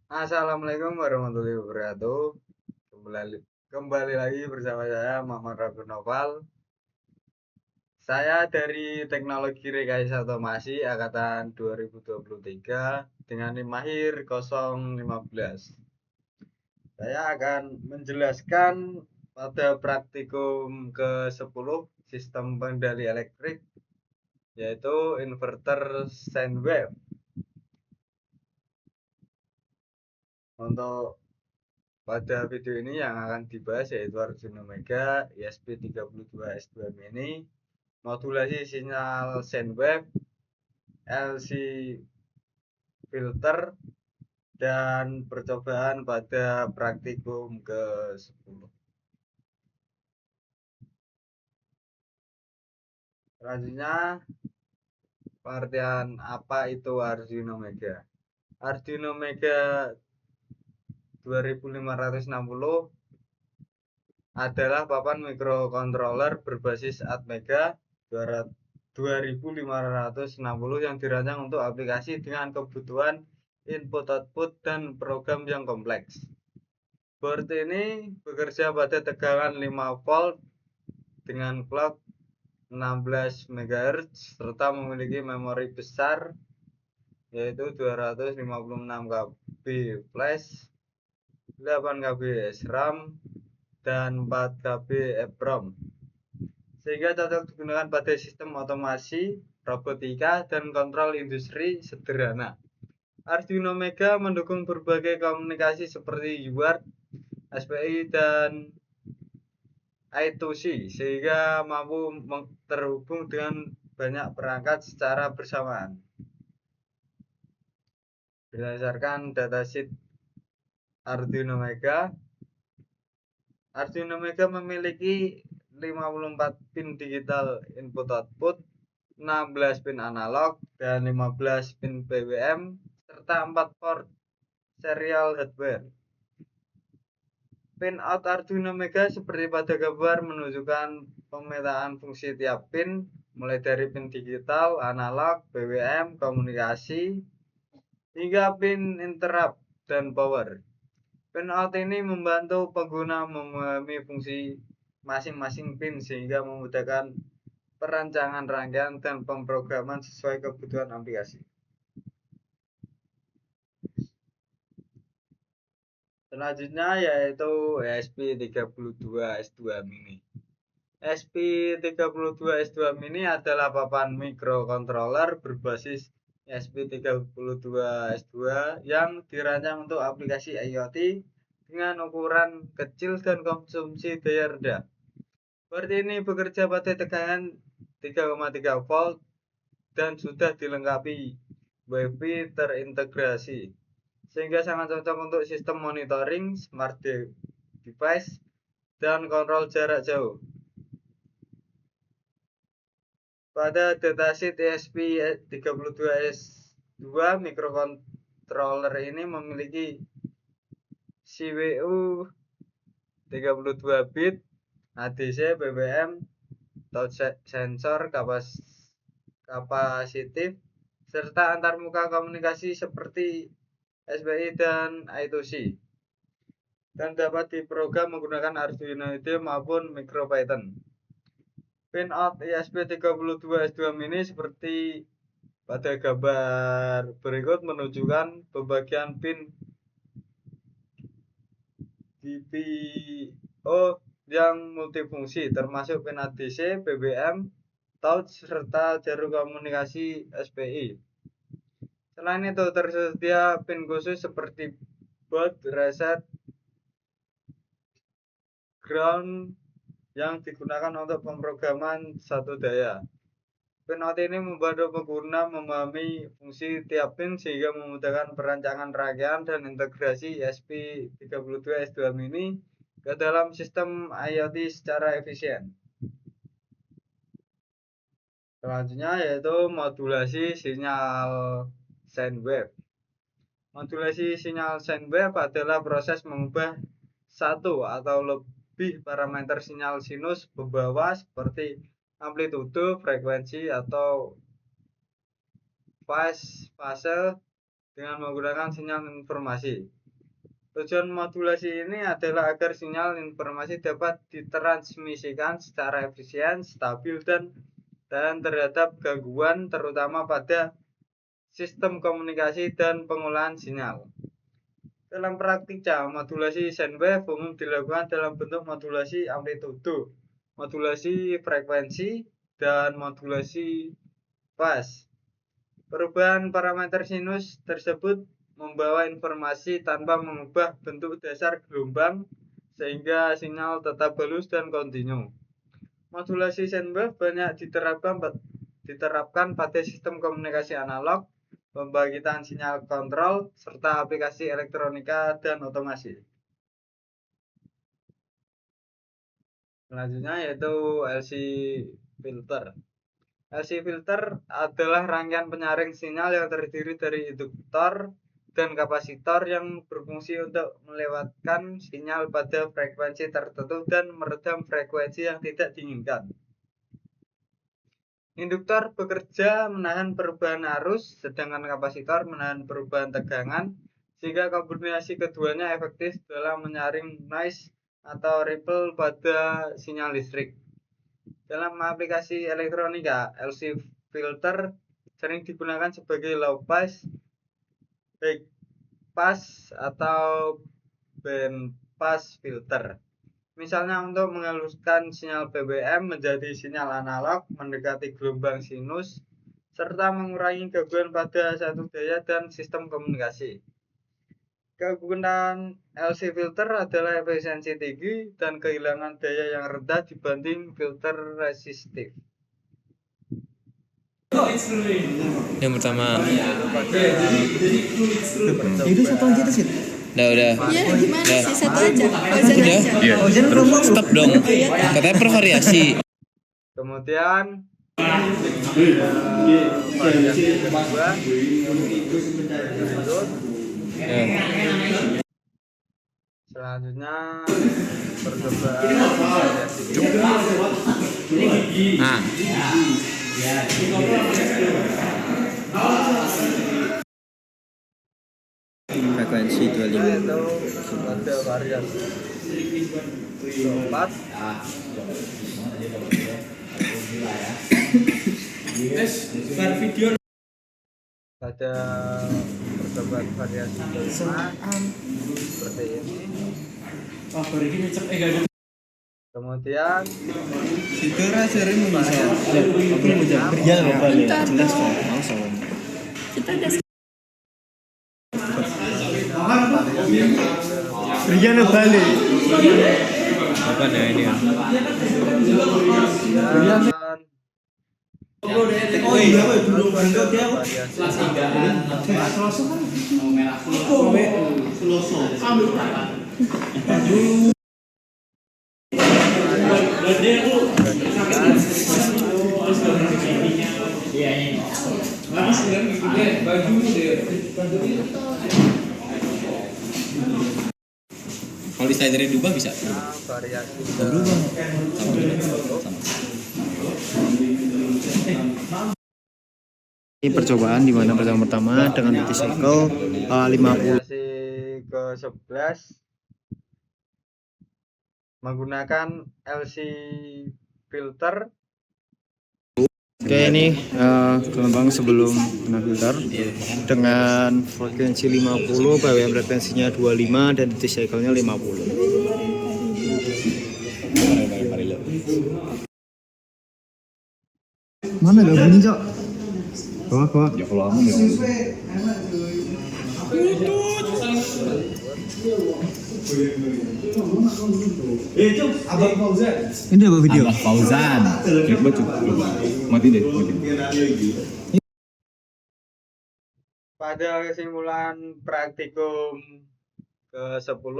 Assalamualaikum warahmatullahi wabarakatuh. Kembali lagi bersama saya Muhammad Rafi Noval. Saya dari Teknologi Rekayasa Otomasi angkatan 2023 dengan NIM mahir 015. Saya akan menjelaskan pada praktikum ke-10 sistem pengendali elektrik, yaitu inverter sine wave. Untuk pada video ini yang akan dibahas yaitu Arduino Mega ESP32S2 Mini, modulasi sinyal sine wave, LC filter, dan percobaan pada praktikum ke-10. Selanjutnya, pengertian apa itu Arduino Mega. Arduino Mega 2560 adalah papan microcontroller berbasis Atmega 2560 yang dirancang untuk aplikasi dengan kebutuhan input-output dan program yang kompleks. Board ini bekerja pada tegangan 5 volt dengan clock 16 MHz serta memiliki memori besar yaitu 256 KB flash, 8 KB SRAM, dan 4 KB EEPROM, sehingga cocok digunakan pada sistem otomasi, robotika, dan kontrol industri sederhana. Arduino Mega mendukung berbagai komunikasi seperti UART, SPI, dan I2C, sehingga mampu terhubung dengan banyak perangkat secara bersamaan. Berdasarkan datasheet Arduino Mega, Arduino Mega memiliki 54 pin digital input-output, 16 pin analog, dan 15 pin PWM, serta 4 port serial hardware. Pin out Arduino Mega seperti pada gambar menunjukkan pemetaan fungsi tiap pin, mulai dari pin digital, analog, PWM, komunikasi, hingga pin interrupt dan power. Pin out ini membantu pengguna memahami fungsi masing-masing pin sehingga memudahkan perancangan rangkaian dan pemrograman sesuai kebutuhan aplikasi. Selanjutnya yaitu ESP32S2 Mini. ESP32S2 Mini adalah papan microcontroller berbasis ESP32S2 yang dirancang untuk aplikasi IoT dengan ukuran kecil dan konsumsi daya rendah. Board ini bekerja pada tegangan 3,3 volt dan sudah dilengkapi WiFi terintegrasi, sehingga sangat cocok untuk sistem monitoring, smart device, dan kontrol jarak jauh. Pada datasheet ESP32S2 microcontroller ini memiliki CPU 32 bit, ADC, BBM, touch sensor kapasitif, serta antarmuka komunikasi seperti SPI dan I2C, dan dapat diprogram menggunakan Arduino IDE maupun MicroPython. Pin out ESP32S2 Mini seperti pada gambar berikut menunjukkan pembagian pin DPO yang multifungsi, termasuk pin ADC, BBM, touch, serta jarum komunikasi SPI. Selain itu, tersedia pin khusus seperti baud, reset, ground yang digunakan untuk pemrograman satu daya. Pin out ini membantu pengguna memahami fungsi tiap pin sehingga memudahkan perancangan rangkaian dan integrasi ESP32S2 Mini ke dalam sistem IoT secara efisien. Selanjutnya yaitu modulasi sinyal sine wave. Modulasi sinyal sine wave adalah proses mengubah satu atau lebih parameter sinyal sinus ke bawah seperti amplitude, frekuensi, atau fase dengan menggunakan sinyal informasi. Tujuan modulasi ini adalah agar sinyal informasi dapat ditransmisikan secara efisien, stabil, dan terhadap gangguan terutama pada sistem komunikasi dan pengolahan sinyal. Dalam praktiknya, modulasi sendwave umum dilakukan dalam bentuk modulasi amplitudo, modulasi frekuensi, dan modulasi fase. Perubahan parameter sinus tersebut membawa informasi tanpa mengubah bentuk dasar gelombang sehingga sinyal tetap halus dan kontinu. Modulasi sendwave banyak diterapkan pada sistem komunikasi analog, pembangkitan sinyal kontrol, serta aplikasi elektronika dan otomasi. Selanjutnya yaitu LC filter. LC filter adalah rangkaian penyaring sinyal yang terdiri dari induktor dan kapasitor yang berfungsi untuk melewatkan sinyal pada frekuensi tertentu dan meredam frekuensi yang tidak diinginkan. Induktor bekerja menahan perubahan arus, sedangkan kapasitor menahan perubahan tegangan, sehingga kombinasi keduanya efektif dalam menyaring noise atau ripple pada sinyal listrik. Dalam aplikasi elektronika, LC filter sering digunakan sebagai low pass, high pass, atau band pass filter. Misalnya untuk menghaluskan sinyal BWM menjadi sinyal analog mendekati gelombang sinus, serta mengurangi gangguan pada satu daya dan sistem komunikasi. Kegunaan LC filter adalah efisiensi tinggi dan kehilangan daya yang rendah dibanding filter resistif. Yang pertama. Itu satu lagi tuh sih. Udah. Ya gimana sih, satu aja. Ozen aja. Iya. Stop dong. Katanya bervariasi. Kemudian variasi kedua selanjutnya percobaan variasi Frekuensi 25. yaitu pada variasi keempat pada percobaan variasi kelima seperti ini. Kemudian Kita udah Riana balik. Apa ada ini kan? Kalau disliderin diubah bisa? variasi Berubah. Ini percobaan di mana pertama dengan duty cycle 50. variasi ke-11 menggunakan LC filter. Oke, ini gelombang sebelum kena filter dengan frekuensi 50, BWM frekuensinya 25 dan duty cycle-nya 50. Mana gak bunyi, Cok? Bawah. Ya kalau kamu Ini apa video? Fauzan. Mati deh. Pada kesimpulan praktikum ke-10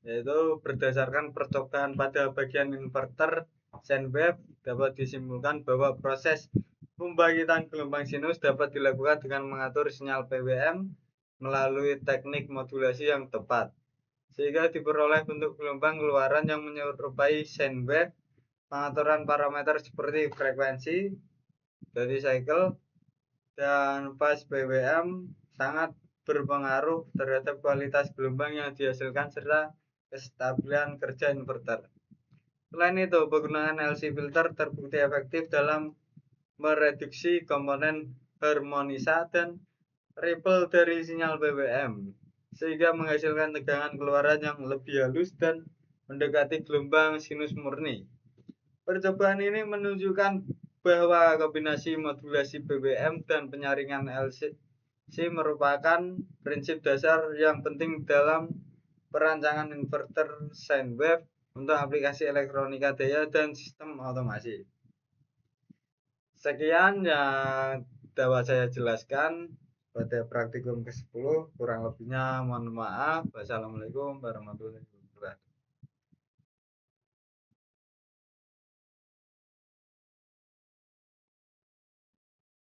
yaitu berdasarkan percobaan pada bagian inverter sendwave dapat disimpulkan bahwa proses pembangkitan gelombang sinus dapat dilakukan dengan mengatur sinyal PWM melalui teknik modulasi yang tepat, sehingga diperoleh bentuk gelombang keluaran yang menyerupai sendwave. Pengaturan parameter seperti frekuensi, duty cycle, dan fase PWM sangat berpengaruh terhadap kualitas gelombang yang dihasilkan serta kestabilan kerja inverter. Selain itu, penggunaan LC filter terbukti efektif dalam mereduksi komponen harmonisa dan ripple dari sinyal BWM, sehingga menghasilkan tegangan keluaran yang lebih halus dan mendekati gelombang sinus murni. Percobaan ini menunjukkan bahwa kombinasi modulasi BWM dan penyaringan LC merupakan prinsip dasar yang penting dalam perancangan inverter sine wave untuk aplikasi elektronika daya dan sistem otomasi. Sekian yang dapat saya jelaskan pada praktikum ke-10. Kurang lebihnya mohon maaf. Wassalamualaikum warahmatullahi wabarakatuh.